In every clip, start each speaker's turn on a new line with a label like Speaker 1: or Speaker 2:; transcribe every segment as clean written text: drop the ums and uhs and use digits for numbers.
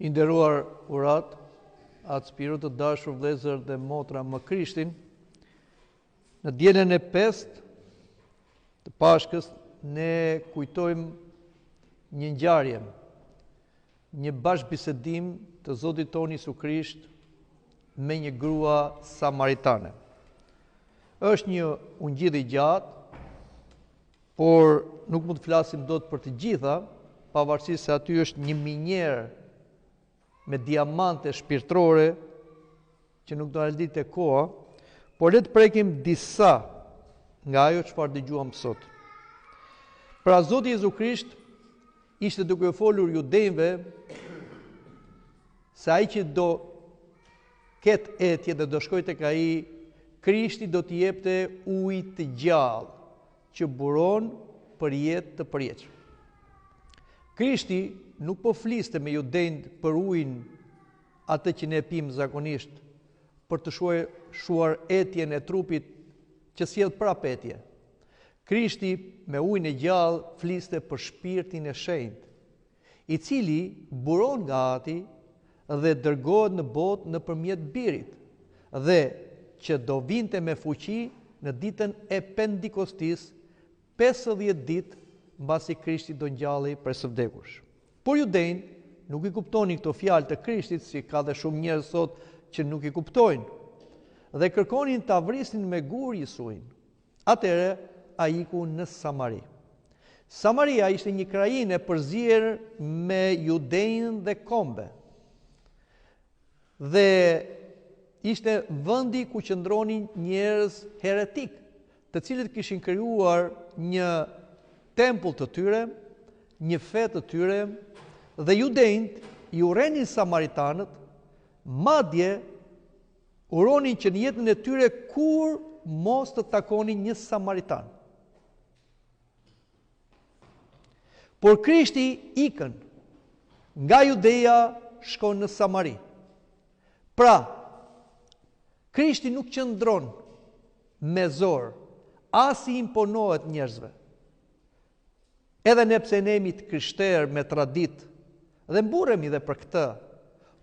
Speaker 1: I nderuar urat, atë spiru të dashur vëllezër dhe motra më Krishtin, në dielën e 5 të Pashkës ne kujtojmë një ngjarje, një bashkëbisedim të Zotit tonë Jezu Krisht me një grua samaritane. Është një ungjilli i gjatë, por nuk mund të flasim dot për të gjitha, pavarësisht se aty është një minjer me diamante shpirtërore që nuk do na lidhte koha, por le të prekim disa nga ajo çfarë dëgjuam sot. Pra Zoti Jezu Krisht ishte duke u folur judejve se ai që do ketë etje dhe do shkojë tek ai, Krishti do t'i jepte ujë të gjallë që buron për jetë të përjetshme. Krishti nuk po fliste me judejt për ujin atë që ne pimë zakonisht për të shuar etjen e trupit që sjell prapë etje. Krishti me ujin e gjallë fliste për shpirtin e shenjtë, i cili buron nga Ati dhe dërgohet në botë nëpërmjet Birit, dhe që do vinte me fuqi në ditën e Pendikostis, 50 ditë mbasi Krishti do ngjallej prej së vdekursh. Por judejnë nuk i kuptonin këto fjalë të Krishtit, si ka dhe shumë njerëz sot që nuk i kuptojnë, dhe kërkonin ta vrisin me gur Jezuin. Atëherë ai iku në Samari. Samaria ishte një krajinë e përzier me judejnë dhe kombe. Dhe ishte vendi ku qëndronin njerëz heretik, të cilët kishin krijuar një tempull të tyre, një fe të tyre, dhe judejnët i urenin samaritanët, madje uronin që në jetën e tyre kur mos të takonin një samaritan. Por Krishti ikën nga Judeja shkon në Samari. Pra, Krishti nuk qëndron me zor, as i imponohet njerëzve. Edhe ne pse ne jemi të krishterë me traditë dhe mburremi dhe për këtë,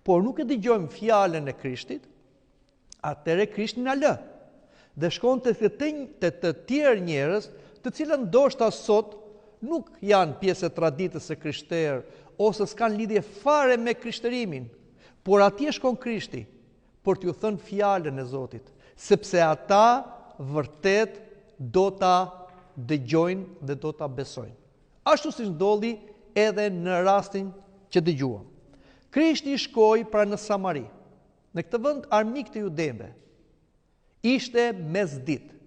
Speaker 1: por nuk e dëgjojmë fjalën e Krishtit, atëre Krishti na lë. Dhe shkon të të tjerë njerëz, të cilët ndoshta sot nuk janë pjesë e traditës së krishterë, ose s'kan lidhje fare me krishtërimin, por atje shkon Krishti për t'ju thënë fjalën e Zotit, sepse ata vërtet do ta dëgjojnë dhe do ta besojnë. Ashtu si ndodhi edhe në rastin që dëgjuam. Krishti shkoi pra në Samari, në këtë vend armik të judejve. Ishte mesditë.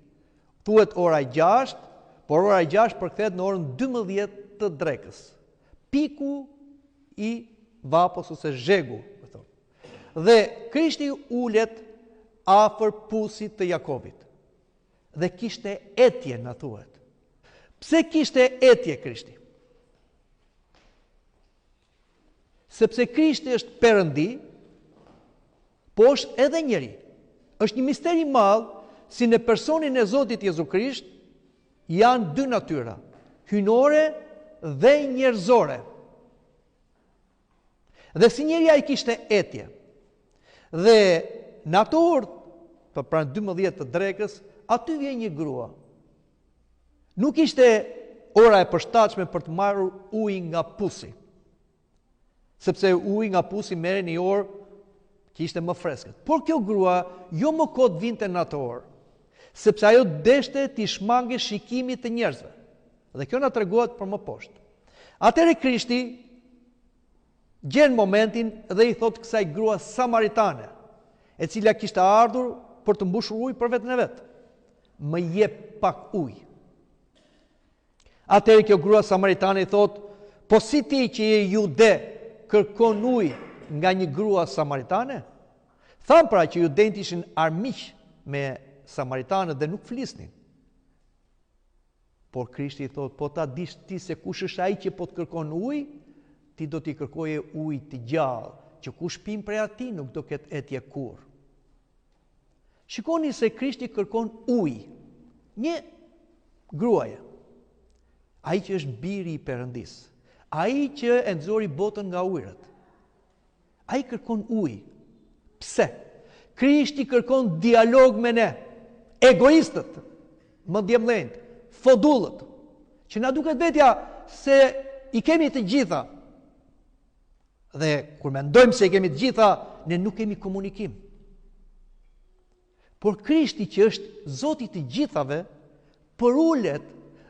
Speaker 1: Thuhet ora 6, por ora 6 përkthehet në orën 12 të drekës. Piku i vapës ose zhegu, dhe Krishti ulet afër pusit të Jakobit. Dhe kishte etje, na thuhet. Pse kishte etje Krishti? Sepse Krishti është Perëndi, po është edhe njeri. Është një mister i madh si në personin e Zotit Jezu Krisht janë dy natyra, hyjnore dhe njerëzore. Dhe si njeri ai kishte etje. Dhe në ato orë, për pranë 12 të drekës, aty vjen një grua. Nuk ishte ora e përshtatshme për të marrur ujë nga pusi, sepse uji nga pusi merren në orë që ishte më freskët. Por kjo grua jo më kot vinte në atë orë, sepse ajo deshte t'i shmange shikimit të njerëzve. Dhe kjo na tregohet për më poshtë. Atëherë Krishti gjen momentin dhe i thot kësaj grua samaritane, e cila kishte ardhur për të mbushur ujë për veten e vet, më jep pak ujë. Atëherë kjo grua samaritane i thot, po si ti që je jude kërkon ujë nga një grua samaritane? Thamë pra që judejt ishin armiq me samaritanët dhe nuk flisnin. Por Krishti i thot, po ta dish ti se kush është ai që po të kërkon ujë, ti do t'i kërkoje ujë të gjallë, që kush pim prej atij nuk do ketë etje kurrë. Shikoni se Krishti kërkon ujë, një gruaje, ai që është biri i Perëndis, ai që e nxori botën nga ujërat. Ai kërkon ujë. Pse? Krishti kërkon dialog me ne. Egoistët, mendjemllënt, fodullët, që na duket vetja se i kemi të gjitha. Dhe kur mendojmë se i kemi të gjitha, ne nuk kemi komunikim. Por Krishti që është Zoti i të gjithave, përulet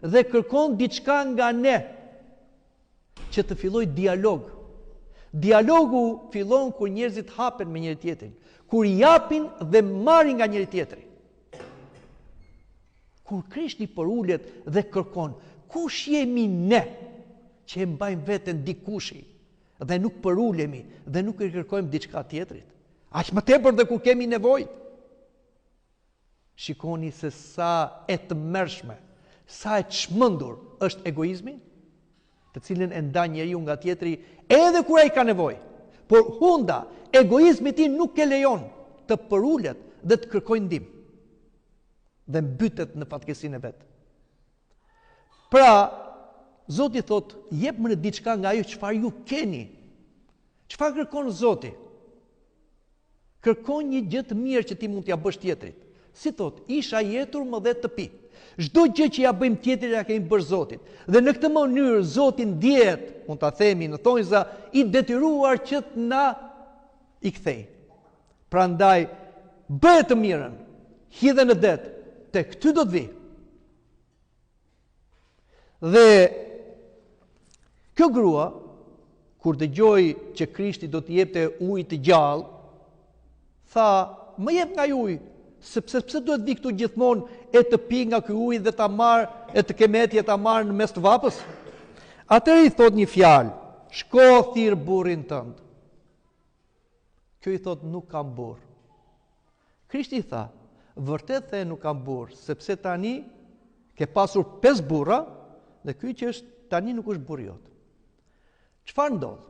Speaker 1: dhe kërkon diçka nga ne, që të filloj dialog. Dialogu fillon kur njerëzit hapen me njëri tjetrin, kur japin dhe marrin nga njëri tjetri. Kur Krishti përulet dhe kërkon, kush jemi ne që e mbajmë veten dikushi dhe nuk përulemi dhe nuk i kërkojmë diçka tjetrit? Aq më tepër dhe kur kemi nevojë. Shikoni se sa e tmerrshme, sa e çmendur është egoizmi, të cilin e ndan njeriu nga tjetri edhe kur ai ka nevojë. Por hunda, egoizmi i tij nuk e lejon të përulet dhe të kërkojë ndihmë dhe mbytet në fatkeqësinë e vet. Pra, Zoti thot, jepmë në diçka nga ajo çfarë ju keni. Çfarë kërkon Zoti? Kërkon një gjë të mirë që ti mund t'ja bësh tjetrit. Si thot, isha jetur më dhe të pi. Çdo gjë që ja bëjmë tjetrit ja kemi bërë Zotit. Dhe në këtë mënyrë Zoti ndjehet, mund ta themi në thonjza, i detyruar që të na i kthej. Prandaj, bëje të mirën, hidhe në det, tek ty do të vi. Dhe kjo grua, kur dëgjoi që Krishti do t'i jepte ujë të gjallë, tha, më jep nga ujë, sepse pse duhet vi këtu gjithmonë e të pi nga ky ujë dhe ta marr e të kemetje ta marr në mes të vapës? Atëherë i thot një fjalë, shko thirr burrin tënd. Kjo i thot, nuk kam burr. Krishti i tha, vërtet the nuk kam burr, sepse tani ke pasur 5 burra dhe ky që është tani nuk është burri jot. Çfarë ndodh?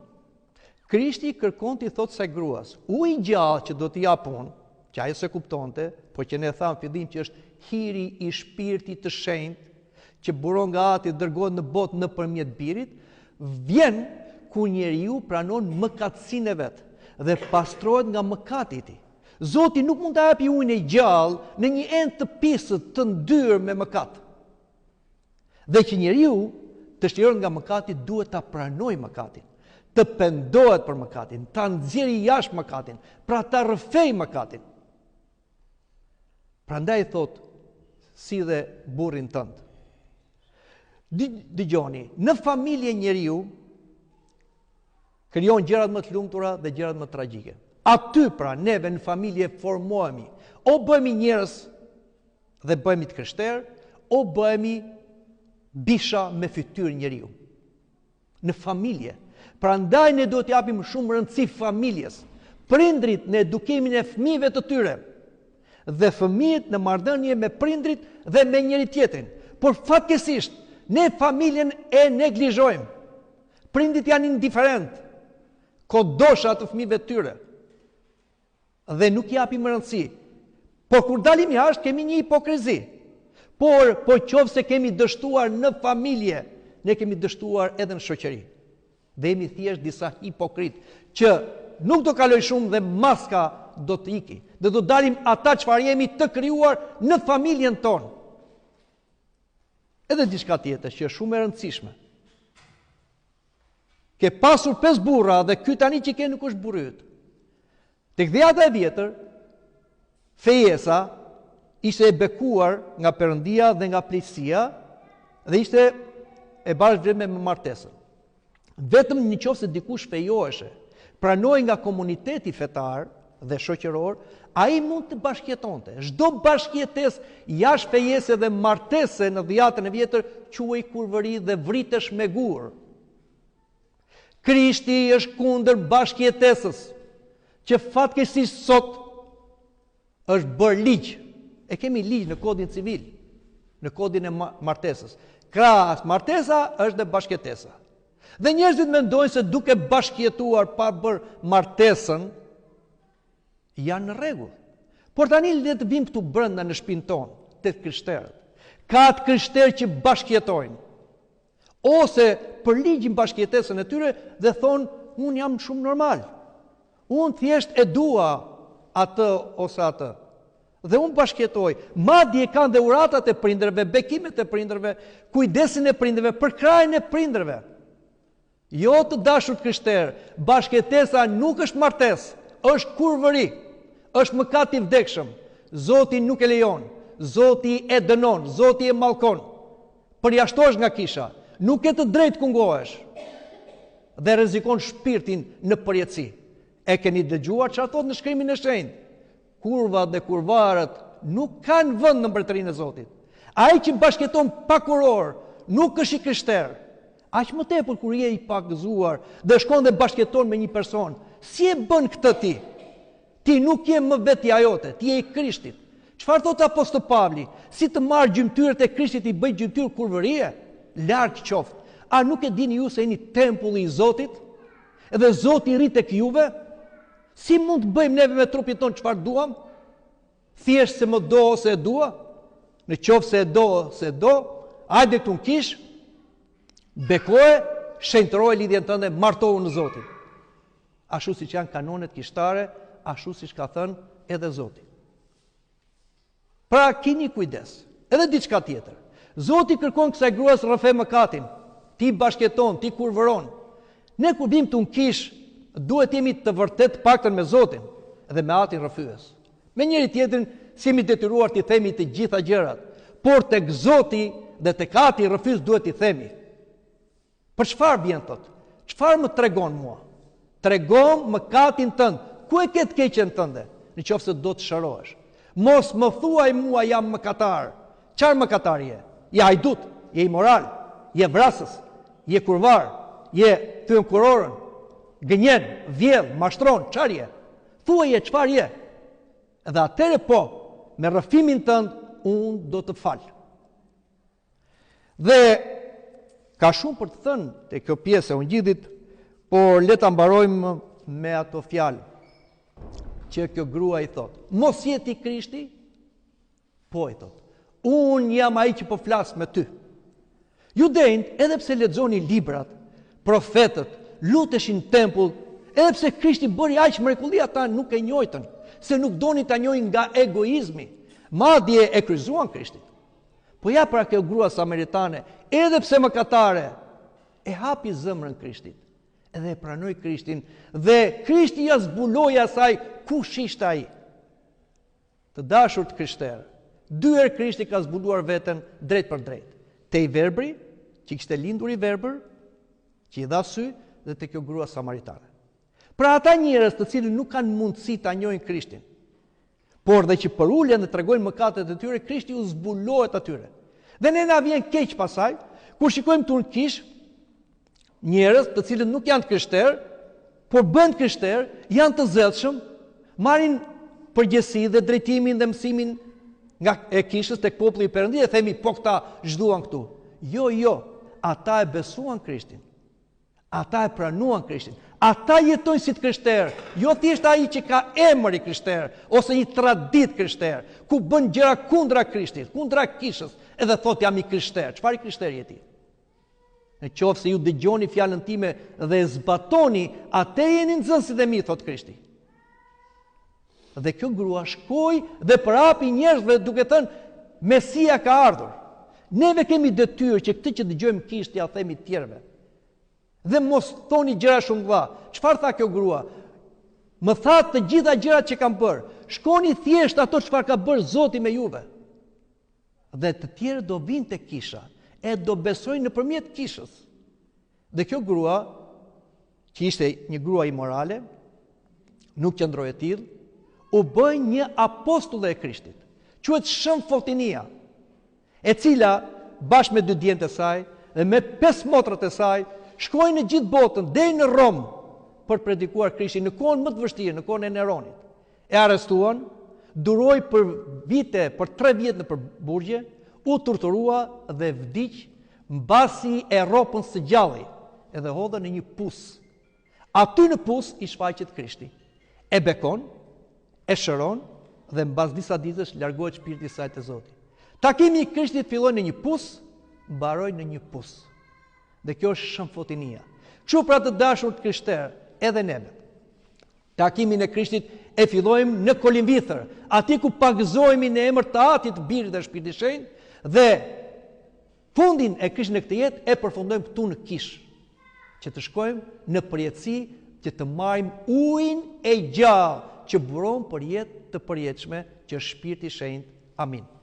Speaker 1: Krishti kërkon t'i thot se gruas, uji gjallë që do t'i jap unë, që ajo se kuptonte, por që ne thamë fillim që është hiri i shpirtit të shenjtë, që buron nga Ati dërgohet në botë nëpërmjet birit, vjen kur njeriu pranon mëkatësinë e vet dhe pastrohet nga mëkati i tij. Zoti nuk mund ta japë ujin e gjallë në një enë të pisët, të ndyrë me mëkat. Dhe që njeriu të shlirohet nga mëkati duhet ta pranojë mëkatin, të pendohet për mëkatin, ta nxjerrë jashtë mëkatin, pra ta rrëfej mëkatin. Prandaj thot, si dhe burrin tënd. Dëgjoni, në familje njeriu krijon gjërat më të lumtura dhe gjërat më tragjike. Aty pra neve në familje formohemi, o bëhemi njerëz dhe bëhemi të krishterë, o bëhemi bisha me fytyrë njeriu. Në familje. Prandaj ne duhet t'japim shumë rëndësi familjes, prindrit në edukimin e fëmijëve të tyre, dhe fëmijët në marrëdhënie me prindrit dhe me njëri tjetrin. Por fatkeqësisht, ne familjen e neglizhojmë. Prindrit janë indiferent, kodosha të fëmijëve të tyre. Dhe nuk japim rëndësi. Por kur dalim jashtë kemi një hipokrizi. Por qofse kemi dështuar në familje, ne kemi dështuar edhe në shoqëri. Dhe jemi thjesht disa hipokrit që nuk do kaloj shumë dhe maska do të iki. Dhe do dalim ata çfarë jemi të krijuar në familjen tonë. Edhe diçka tjetër që është shumë e rëndësishme. Ke pasur 5 burra dhe ky tani që ke nuk është burri yt. Tek dhjata e vjetër, fejesa ishte e bekuar nga Perëndia dhe nga pleqësia dhe ishte e bashkëdhënë me martesën. Vetëm nëse dikush fejoheshe, pranoi nga komuniteti fetar dhe shoqëror, ai mund të bashkëjetonte. Çdo bashkëjetesë jashtë fejese dhe martese në dhjatën e vjetër quhej kurvëri dhe vritesh me gur. Krishti është kundër bashkëjetesës, që fatkeqësisht sot është bërë ligj. E kemi ligj në kodin civil, në kodin e martesës. Krahas martesa është dhe bashkëjetesa. Dhe njerëzit mendojnë se duke bashkëjetuar pa bërë martesën, janë në rregull. Por tani le të vim këtu brenda në shtëpinë tonë, tek krishterët. Ka të krishterë që bashkëjetojnë, ose për ligjin bashkëjetesën e tyre dhe thonë, unë jam shumë normal. Unë thjesht e dua atë ose atë. Dhe unë bashkëjetoj. Madje kanë dhe uratat e prindërve, bekimet e prindërve, kujdesin e prindërve, për krajin e prindërve. Jo të dashur krishterë, bashkëjetesa nuk është martesë, është kurvëri, është mëkat i vdekshëm. Zoti nuk e lejon, Zoti e dënon, Zoti e mallkon. Përjashtohesh nga kisha, nuk e të drejtë kungohesh dhe rrezikon shpirtin në përjetësi. E keni dëgjuar çfarë thotë në Shkrimin e Shenjtë? Kurvat dhe kurvarët nuk kanë vend në mbretërinë e Zotit. Ai që bashkëton pa kuror nuk është i krishter. Aq më tepër kur je i pagëzuar dhe shkon dhe bashkëton me një person, si e bën këtë ti? Ti nuk je më vetja jote, ti je i Krishtit. Çfarë thot apostol Pavli? Si të marr gjymtyrët e Krishtit i bëj gjymtyrë kurvërie? Larg qoftë. A nuk e dini ju se jeni tempulli i Zotit? Edhe Zoti rrit tek juve? Si mund të bëjmë neve me trupin ton çfarë duam? Thjesht se më do ose e dua? Në qoftë se e do ose e do, hajde këtu në kish, bekoje, shenjtëroje lidhjen tënde, martohu në Zotin. Ashtu siç janë kanonet kishtare, ashtu siç ka thënë edhe Zoti. Pra keni kujdes. Edhe diçka tjetër. Zoti kërkon kësaj gruas rrëfe mëkatin. Ti bashkëton, ti kurvëron. Ne kur bim të në kish, duhet jemi të vërtet paktën me Zotin dhe me atin rrëfyes. Me njëri tjetrin si jemi detyruar t'i themi të gjitha gjërat, por tek Zoti dhe tek ati rrëfyes duhet t'i themi. Për çfarë bjen thot? Çfarë më tregon mua? Tregon mëkatin tënd. Ku e ke të keqen tënde? Nëse do të shërohesh. Mos më thuaj mua jam mëkatar. Çfarë mëkatar je? Je hajdut, je imoral, je vrasës, je kurvar, je thyen kurorën, gënjen, vjedh, mashtron, çfarë je? Thuaje çfarë je? Dhe atëre po, me rrëfimin tënd unë do të fal. Dhe ka shumë për të thënë te kjo pjesë e ungjillit, por le ta mbarojmë me ato fjalë që kjo grua i thot. Mos jeti Krishti? Po i thot. Unë jam ai që po flas me ty. Judejt, edhe pse lexoni librat, profetët, luteshin në tempull, edhe pse Krishti bëri aq mrekulli, ata nuk e njohitën, se nuk donin ta njohin nga egoizmi. Madje e kryqëzuan Krishtin. Po ja pra kjo grua samaritane, edhe pse mëkatare, e hapi zemrën Krishtit. Edhe e pranoi Krishtin dhe Krishti ja zbuloi asaj kush ishte ai. Të dashur të krishterë, dy herë Krishti ka zbuluar veten drejt për drejt. Te i verbri, që kishte lindur i verbër, që i dha sy, dhe te kjo grua samaritane. Pra ata njerëz të cilët nuk kanë mundësi ta njohin Krishtin, por dhe që përulen dhe tregojnë mëkatet e tyre, Krishti u zbulohet atyre. Dhe ne na vjen keq pasaj, kur shikojmë turkish njerëz të cilët nuk janë të krishterë, por bën krishterë, janë të zellshëm, marrin përgjegjësi dhe drejtimin dhe mësimin nga e kishës tek populli i Perëndis dhe themi po këta zhduan këtu. Jo, ata e besuan Krishtin. Ata e pranuan Krishtin. Ata jetojnë si të krishterë, jo thjesht ai që ka emër i krishterë ose një tradit krishterë, ku bën gjëra kundra Krishtit, kundra kishës, edhe thot jam i krishterë. Çfarë i krishterë je ti? Në qoftë se ju dëgjoni fjalën time dhe e zbatoni, atë jeni nxënësit e mi, thot Krishti. Dhe kjo grua shkoi dhe përhapi njerëzve duke thënë Mesia ka ardhur. Neve kemi detyrë që këtë që dëgjojmë kish t'ia themi të tjerëve. Dhe mos thoni gjëra shumë vëlla. Çfarë tha kjo grua? Më tha të gjitha gjërat që kam bërë. Shkoni thjesht ato çfarë ka bërë Zoti me juve. Dhe të tjerë do vinë te kisha, e do besojnë nëpërmjet kishës. Dhe kjo grua, që ishte një grua imorale, nuk qëndroi e tillë, u bë një apostulle e Krishtit. Quhet Shën Fotinia, e cila bashkë me dy djemtë e saj dhe me 5 motrat e saj shkoi në gjithë botën deri në Rom për të predikuar Krishtin në kohën më të vështirë, në kohën e Neronit. E arrestuan, duroi për vite, për 3 vjet në burgje, u torturua dhe vdiq mbasi e ropën së gjallë, edhe hodhën në një pus. Aty në pus i shfaqet Krishti. E bekon, e shëron dhe mbas disa ditësh largohet shpirti i saj te Zoti. Takimi i Krishtit filloi në një pus, mbaroi në një pus. Dhe kjo është Shën Fotinia. Kështu pra të dashur të krishterë, edhe neve. Takimin e Krishtit e fillojmë në Kolinvithër, aty ku pagëzohemi në emër të Atit, Birit dhe Shpirtit Shenjtë dhe fundin e Krishtit në këtë jetë e përfundojmë këtu në Kish, që të shkojmë në përjetësi, që të marrim ujin e gjallë që buron për jetë të përjetshme që është Shpirti i Shenjtë. Amin.